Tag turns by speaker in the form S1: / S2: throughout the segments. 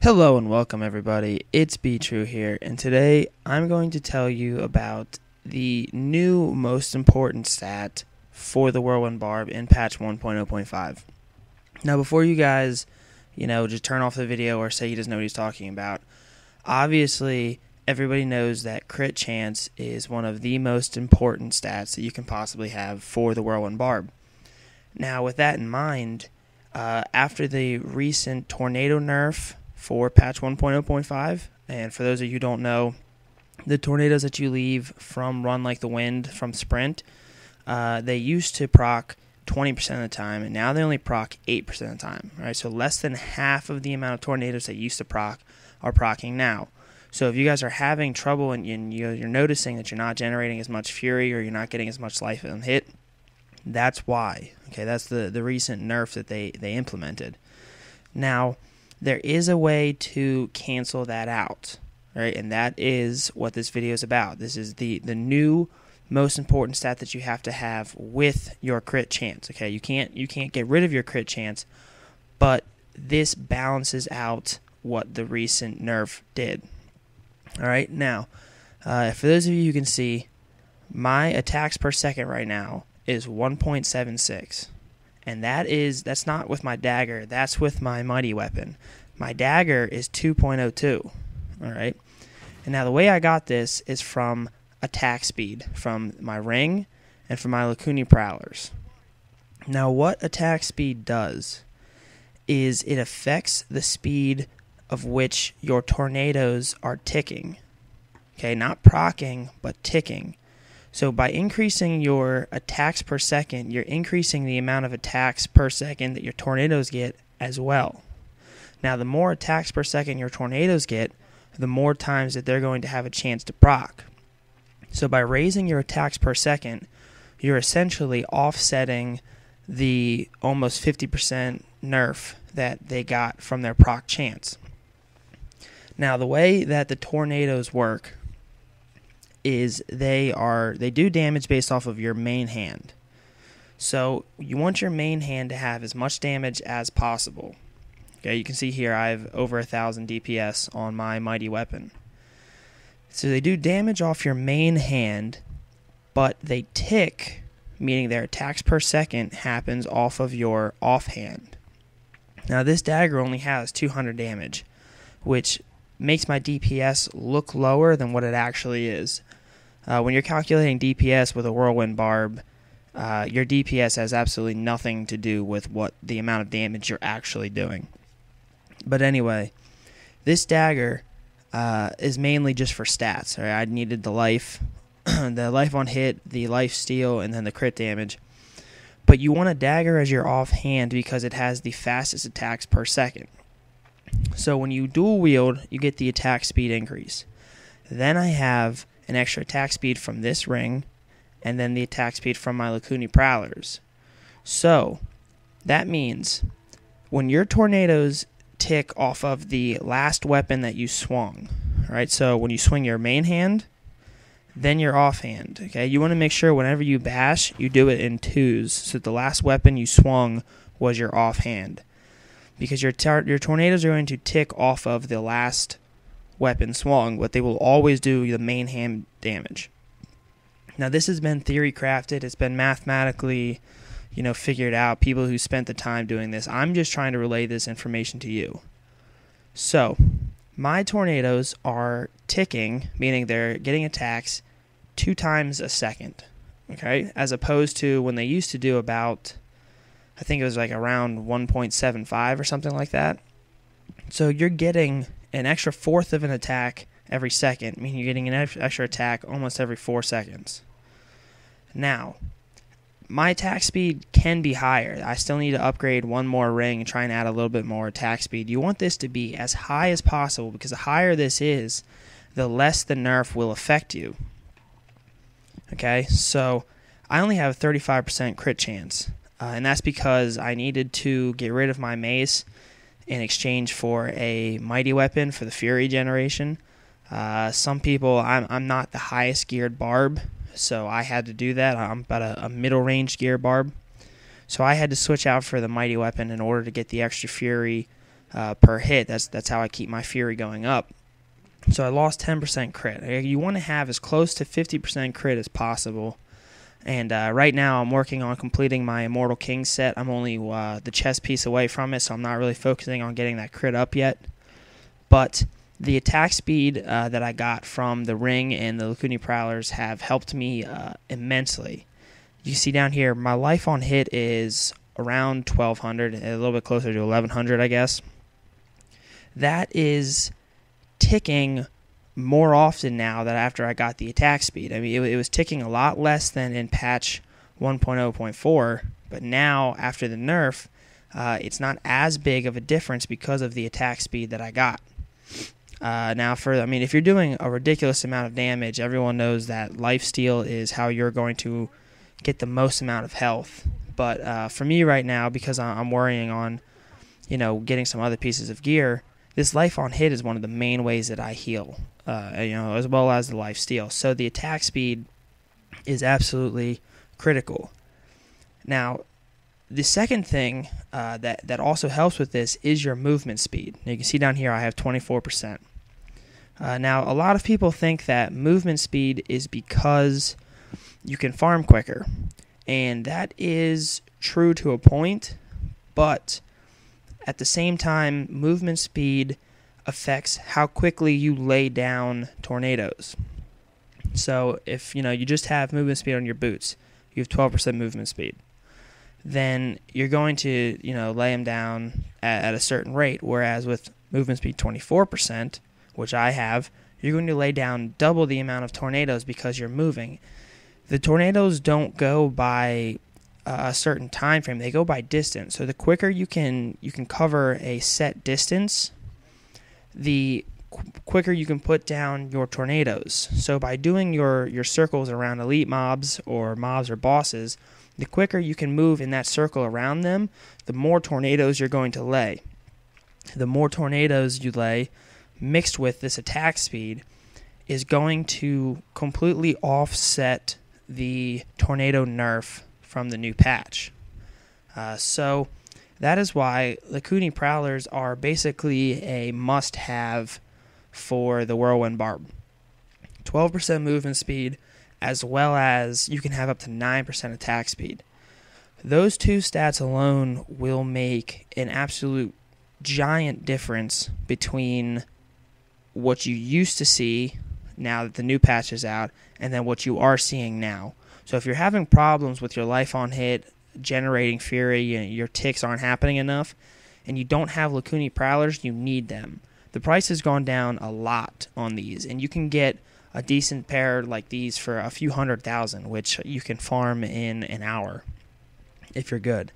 S1: Hello and welcome everybody, it's True here, and today I'm going to tell you about the new most important stat for the Whirlwind Barb in patch 1.0.5. Now before you guys, just turn off the video or say he doesn't know what he's talking about, obviously everybody knows that crit chance is one of the most important stats that you can possibly have for the Whirlwind Barb. Now with that in mind, after the recent tornado nerf for patch 1.0.5, and for those of you who don't know, the tornadoes that you leave from Run Like the Wind from Sprint, they used to proc 20% of the time, and now they only proc 8% of the time. Right, so less than half of the amount of tornadoes that used to proc are procking now. So if you guys are having trouble and you're noticing that you're not generating as much fury or you're not getting as much life on hit, that's why. Okay, that's the recent nerf that they implemented. Now, there is a way to cancel that out, right? And that is what this video is about. This is the new most important stat that you have to have with your crit chance. Okay, you can't get rid of your crit chance, but this balances out what the recent nerf did. All right, now for those of you who can see, my attacks per second right now is 1.76. And that's not with my dagger, that's with my mighty weapon. My dagger is 2.02, all right? And now the way I got this is from attack speed, from my ring and from my Lacuni Prowlers. Now what attack speed does is it affects the speed of which your tornadoes are ticking. Okay, not procking, but ticking. So by increasing your attacks per second, you're increasing the amount of attacks per second that your tornadoes get as well. Now, the more attacks per second your tornadoes get, the more times that they're going to have a chance to proc. So by raising your attacks per second, you're essentially offsetting the almost 50% nerf that they got from their proc chance. Now, the way that the tornadoes work is they do damage based off of your main hand. So you want your main hand to have as much damage as possible. Okay, you can see here I have over 1,000 DPS on my mighty weapon. So they do damage off your main hand, but they tick, meaning their attacks per second happens off of your offhand. Now this dagger only has 200 damage, which makes my DPS look lower than what it actually is. When you're calculating DPS with a Whirlwind Barb, your DPS has absolutely nothing to do with what the amount of damage you're actually doing. But anyway, this dagger is mainly just for stats. Right? I needed the life, the life on hit, the life steal, and then the crit damage. But you want a dagger as your offhand because it has the fastest attacks per second. So when you dual wield, you get the attack speed increase. Then I have an extra attack speed from this ring, and then the attack speed from my Lacuni Prowlers. So that means when your tornadoes tick off of the last weapon that you swung, right? So when you swing your main hand, then your offhand, okay? You want to make sure whenever you bash, you do it in twos, so that the last weapon you swung was your offhand. Because your tornadoes are going to tick off of the last weapon swung, but they will always do the main hand damage. Now this has been theory crafted, it's been mathematically, figured out, people who spent the time doing this. I'm just trying to relay this information to you. So, my tornadoes are ticking, meaning they're getting attacks 2 times a second, okay? As opposed to when they used to do about, I think it was like around 1.75 or something like that. So you're getting an extra fourth of an attack every second, meaning you're getting an extra attack almost every 4 seconds. Now, my attack speed can be higher. I still need to upgrade one more ring and try and add a little bit more attack speed. You want this to be as high as possible because the higher this is, the less the nerf will affect you. Okay, so I only have a 35% crit chance, and that's because I needed to get rid of my mace in exchange for a mighty weapon for the fury generation. Some people, I'm not the highest geared Barb, so I had to do that. I'm about a middle range gear Barb, so I had to switch out for the mighty weapon in order to get the extra fury per hit. That's how I keep my Fury going up. So I lost 10% crit. You want to have as close to 50% crit as possible. And right now I'm working on completing my Immortal King set. I'm only the chest piece away from it, so I'm not really focusing on getting that crit up yet. But the attack speed that I got from the Ring and the Lakuni Prowlers have helped me immensely. You see down here, my life on hit is around 1,200, a little bit closer to 1,100, I guess. That is ticking more often now that after I got the attack speed. I mean, it was ticking a lot less than in patch 1.0.4, but now after the nerf, it's not as big of a difference because of the attack speed that I got. Now, if you're doing a ridiculous amount of damage, everyone knows that lifesteal is how you're going to get the most amount of health. But for me right now, because I'm worrying on, getting some other pieces of gear, this life on hit is one of the main ways that I heal, as well as the life steal. So the attack speed is absolutely critical. Now, the second thing that also helps with this is your movement speed. Now, you can see down here I have 24%. Now, a lot of people think that movement speed is because you can farm quicker, and that is true to a point, but at the same time, movement speed affects how quickly you lay down tornadoes. So if you just have movement speed on your boots, you have 12% movement speed, then you're going to lay them down at a certain rate. Whereas with movement speed 24%, which I have, you're going to lay down double the amount of tornadoes because you're moving. The tornadoes don't go by a certain time frame; they go by distance. So the quicker you can cover a set distance, the quicker you can put down your tornadoes. So by doing your circles around elite mobs or bosses, the quicker you can move in that circle around them, the more tornadoes you're going to lay. The more tornadoes you lay, mixed with this attack speed, is going to completely offset the tornado nerf from the new patch. So that is why Lakuni Prowlers are basically a must-have for the Whirlwind Barb. 12% movement speed, as well as you can have up to 9% attack speed. Those two stats alone will make an absolute giant difference between what you used to see now that the new patch is out and then what you are seeing now. So if you're having problems with your life on hit, generating Fury, your ticks aren't happening enough, and you don't have Lakuni Prowlers, you need them. The price has gone down a lot on these, and you can get a decent pair like these for a few 100,000, which you can farm in an hour if you're good.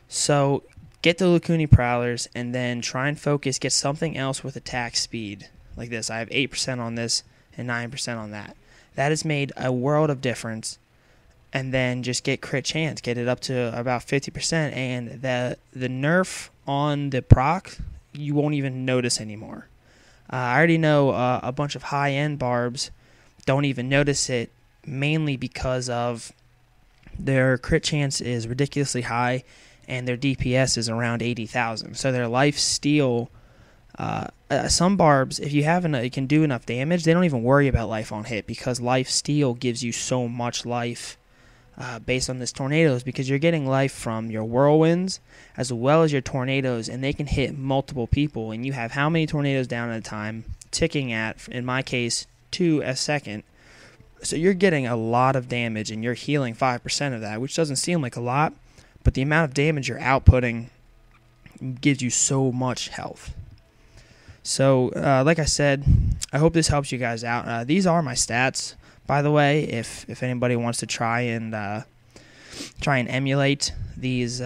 S1: So get the Lakuni Prowlers and then try and get something else with attack speed like this. I have 8% on this and 9% on that. That has made a world of difference. And then just get crit chance, get it up to about 50%, and the nerf on the proc you won't even notice anymore. I already know a bunch of high-end barbs don't even notice it, mainly because of their crit chance is ridiculously high, and their DPS is around 80,000. So their life steal, some barbs, if you can do enough damage, they don't even worry about life on hit because life steal gives you so much life. Based on this tornadoes, because you're getting life from your whirlwinds as well as your tornadoes, and they can hit multiple people, and you have how many tornadoes down at a time, ticking at, in my case, 2 a second. So you're getting a lot of damage, and you're healing 5% of that, which doesn't seem like a lot, but the amount of damage you're outputting gives you so much health. So like I said, I hope this helps you guys out. These are my stats, by the way, if anybody wants to try and emulate these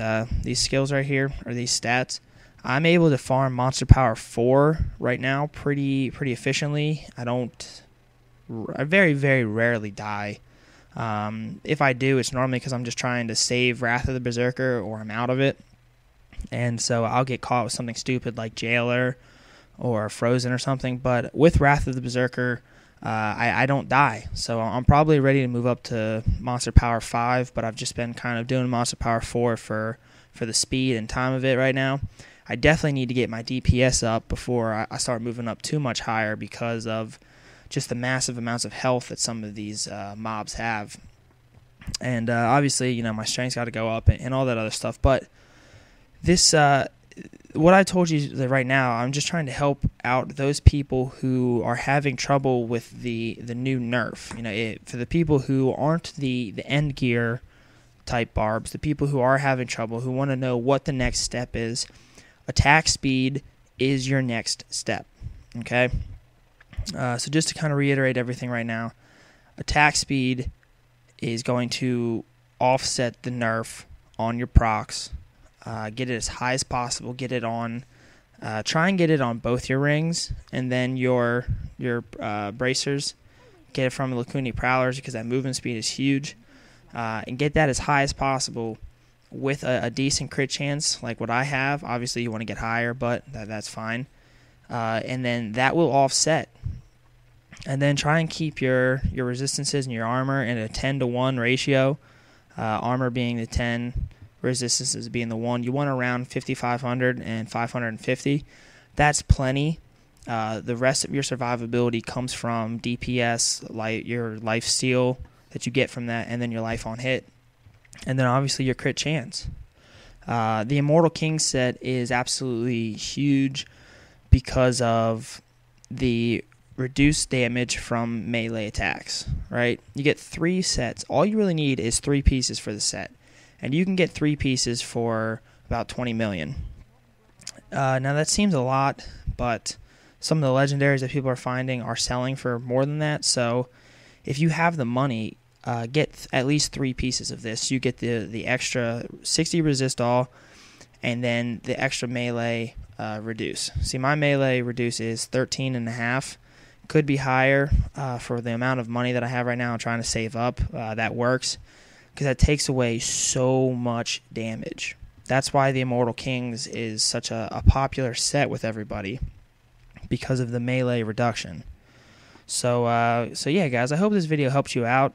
S1: skills right here, or these stats. I'm able to farm Monster Power 4 right now pretty efficiently. I very, very rarely die. If I do, it's normally because I'm just trying to save Wrath of the Berserker or I'm out of it. And so I'll get caught with something stupid like Jailer or Frozen or something. But with Wrath of the Berserker, I don't die, so I'm probably ready to move up to Monster Power 5, but I've just been kind of doing Monster Power 4 for the speed and time of it right now. I definitely need to get my DPS up before I start moving up too much higher because of just the massive amounts of health that some of these mobs have. And obviously, my strength's got to go up and all that other stuff. But this, what I told you that right now, I'm just trying to help out those people who are having trouble with the new nerf. For the people who aren't the end gear type barbs, the people who are having trouble, who want to know what the next step is, attack speed is your next step. Okay? So just to kind of reiterate everything right now, attack speed is going to offset the nerf on your procs. Get it as high as possible. Get it on. Try and get it on both your rings, and then your bracers. Get it from the Lacuni Prowlers because that movement speed is huge. And get that as high as possible with a decent crit chance like what I have. Obviously, you want to get higher, but that's fine. And then that will offset. And then try and keep your resistances and your armor in a 10-to-1 ratio. Armor being the 10, resistances being the 1. You want around 5,500 and 550. That's plenty. The rest of your survivability comes from DPS, your life steal that you get from that, and then your life on hit. And then obviously your crit chance. The Immortal King set is absolutely huge because of the reduced damage from melee attacks, right? You get 3 sets. All you really need is 3 pieces for the set. And you can get 3 pieces for about 20 million. Now that seems a lot, but some of the legendaries that people are finding are selling for more than that. So if you have the money, get at least 3 pieces of this. You get the extra 60 resist all, and then the extra melee reduce. See, my melee reduce is 13.5. Could be higher for the amount of money that I have right now. I'm trying to save up. That works because that takes away so much damage. That's why the Immortal Kings is such a popular set with everybody, because of the melee reduction. So yeah, guys, I hope this video helped you out.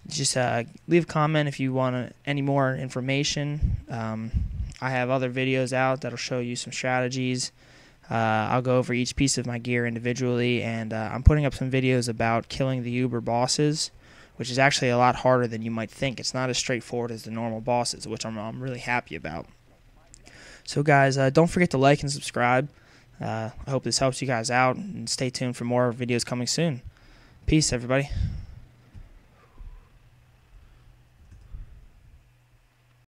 S1: Just leave a comment if you want any more information. I have other videos out that'll show you some strategies. I'll go over each piece of my gear individually, and I'm putting up some videos about killing the Uber bosses, which is actually a lot harder than you might think. It's not as straightforward as the normal bosses, which I'm really happy about. So guys, don't forget to like and subscribe. I hope this helps you guys out, and stay tuned for more videos coming soon. Peace, everybody.